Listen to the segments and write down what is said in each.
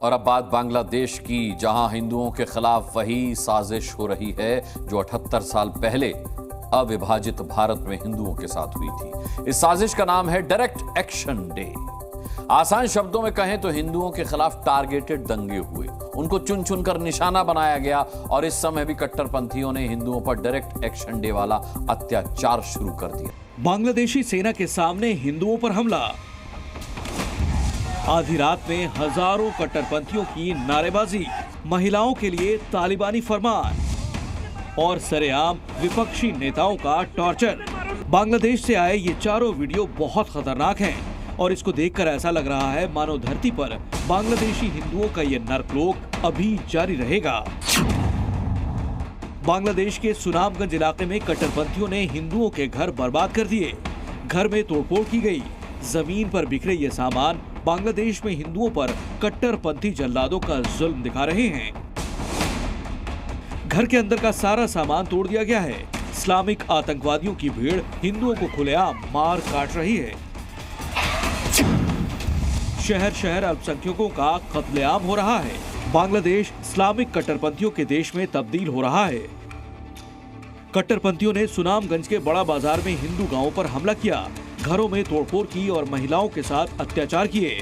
और अब बात बांग्लादेश की, जहां हिंदुओं के खिलाफ वही साजिश हो रही है जो 78 साल पहले अविभाजित भारत में हिंदुओं के साथ हुई थी। इस साजिश का नाम है डायरेक्ट एक्शन डे। आसान शब्दों में कहें तो हिंदुओं के खिलाफ टारगेटेड दंगे हुए, उनको चुन चुनकर निशाना बनाया गया और इस समय भी कट्टरपंथियों ने हिंदुओं पर डायरेक्ट एक्शन डे वाला अत्याचार शुरू कर दिया। बांग्लादेशी सेना के सामने हिंदुओं पर हमला। आधी रात में हजारों कट्टरपंथियों की नारेबाजी, महिलाओं के लिए तालिबानी फरमान और सरेआम विपक्षी नेताओं का टॉर्चर। बांग्लादेश से आए ये चारों वीडियो बहुत खतरनाक हैं और इसको देखकर ऐसा लग रहा है मानो धरती पर बांग्लादेशी हिंदुओं का ये नरकलोक अभी जारी रहेगा। बांग्लादेश के सुनामगंज इलाके में कट्टरपंथियों ने हिंदुओं के घर बर्बाद कर दिए। घर में तोड़फोड़ की गई। जमीन पर बिखरे ये सामान बांग्लादेश में हिंदुओं पर कट्टरपंथी जल्लादों का जुल्म दिखा रहे हैं। घर के अंदर का सारा सामान तोड़ दिया गया है। इस्लामिक आतंकवादियों की भीड़ हिंदुओं को खुलेआम मार काट रही है। शहर शहर अल्पसंख्यकों का कत्लेआम हो रहा है। बांग्लादेश इस्लामिक कट्टरपंथियों के देश में तब्दील हो रहा है। कट्टरपंथियों ने सुनामगंज के बड़ा बाजार में हिंदू गांवों पर हमला किया, घरों में तोड़फोड़ की और महिलाओं के साथ अत्याचार किए।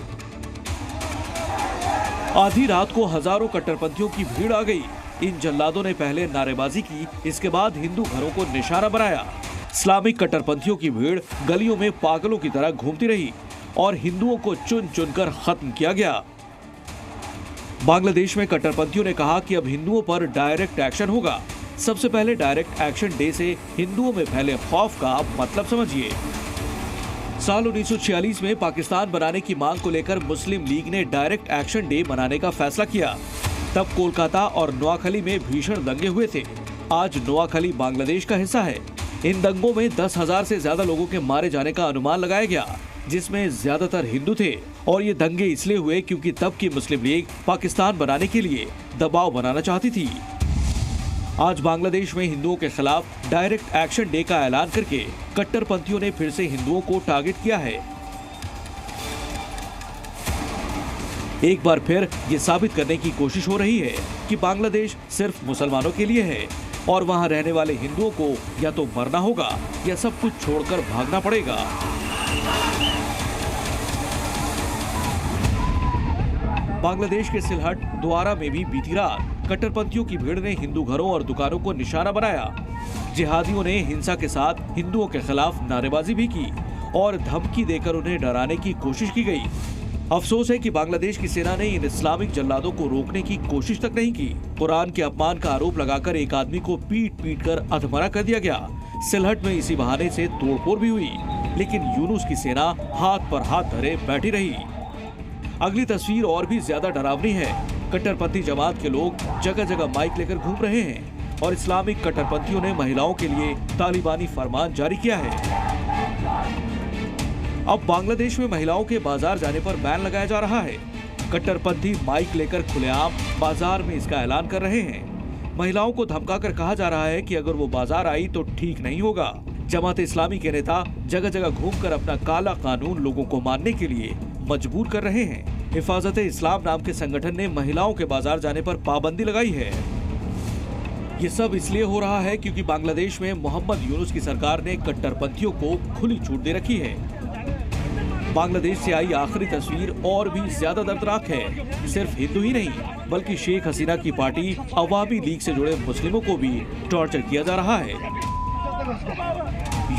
आधी रात को हजारों कट्टरपंथियों की भीड़ आ गई। इन जल्लादों ने पहले नारेबाजी की, इसके बाद हिंदू घरों को निशाना बनाया। इस्लामिक कट्टरपंथियों की भीड़ गलियों में पागलों की तरह घूमती रही और हिंदुओं को चुन चुनकर खत्म किया गया। बांग्लादेश में कट्टरपंथियों ने कहा कि अब हिंदुओं पर डायरेक्ट एक्शन होगा। सबसे पहले डायरेक्ट एक्शन डे से हिंदुओं में फैले खौफ का मतलब समझिए। साल 1946 में पाकिस्तान बनाने की मांग को लेकर मुस्लिम लीग ने डायरेक्ट एक्शन डे मनाने का फैसला किया। तब कोलकाता और नोआखली में भीषण दंगे हुए थे। आज नोआखली बांग्लादेश का हिस्सा है। इन दंगों में 10,000 से ज्यादा लोगों के मारे जाने का अनुमान लगाया गया, जिसमें ज्यादातर हिंदू थे। और ये दंगे इसलिए हुए क्योंकि तब की मुस्लिम लीग पाकिस्तान बनाने के लिए दबाव बनाना चाहती थी। आज बांग्लादेश में हिंदुओं के खिलाफ डायरेक्ट एक्शन डे का ऐलान करके कट्टरपंथियों ने फिर से हिंदुओं को टारगेट किया है। एक बार फिर ये साबित करने की कोशिश हो रही है कि बांग्लादेश सिर्फ मुसलमानों के लिए है और वहां रहने वाले हिंदुओं को या तो मरना होगा या सब कुछ छोड़कर भागना पड़ेगा। बांग्लादेश के सिलहट द्वारा में भी बीती रात कट्टरपंथियों की भीड़ ने हिंदू घरों और दुकानों को निशाना बनाया। जिहादियों ने हिंसा के साथ हिंदुओं के खिलाफ नारेबाजी भी की और धमकी देकर उन्हें डराने की कोशिश की गई। अफसोस है कि बांग्लादेश की सेना ने इन इस्लामिक जल्लादों को रोकने की कोशिश तक नहीं की। कुरान के अपमान का आरोप लगाकर एक आदमी को पीट पीट कर अधमरा कर दिया गया। सिलहट में इसी बहाने से तोड़फोड़ भी हुई, लेकिन यूनुस की सेना हाथ पर हाथ धरे बैठी रही। अगली तस्वीर और भी ज्यादा डरावनी है। कट्टरपंथी जमात के लोग जगह जगह माइक लेकर घूम रहे हैं और इस्लामिक कट्टरपंथियों ने महिलाओं के लिए तालिबानी फरमान जारी किया है। अब बांग्लादेश में महिलाओं के बाजार जाने पर बैन लगाया जा रहा है। कट्टरपंथी माइक लेकर खुलेआम बाजार में इसका ऐलान कर रहे हैं। महिलाओं को धमकाकर कहा जा रहा है कि अगर वो बाजार आई तो ठीक नहीं होगा। जमात इस्लामी के नेता जगह जगह घूमकर अपना काला कानून लोगों को मानने के लिए मजबूर कर रहे हैं। हिफाजत इस्लाम नाम के संगठन ने महिलाओं के बाजार जाने पर पाबंदी लगाई है। ये सब इसलिए हो रहा है क्योंकि बांग्लादेश में मोहम्मद यूनुस की सरकार ने कट्टरपंथियों को खुली छूट दे रखी है। बांग्लादेश से आई आखिरी तस्वीर और भी ज्यादा दर्दनाक है। सिर्फ हिंदू ही नहीं बल्कि शेख हसीना की पार्टी अवामी लीग से जुड़े मुस्लिमों को भी टॉर्चर किया जा रहा है।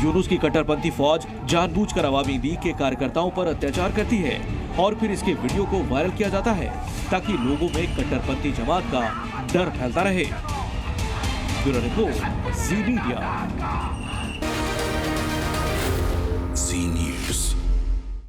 यूनुस की कट्टरपंथी फौज जानबूझकर अवामी लीग के कार्यकर्ताओं पर अत्याचार करती है और फिर इसके वीडियो को वायरल किया जाता है ताकि लोगों में कट्टरपंथी जमात का डर फैलता रहे। ब्यूरो रिपोर्ट, जी मीडिया। जी न्यूज़।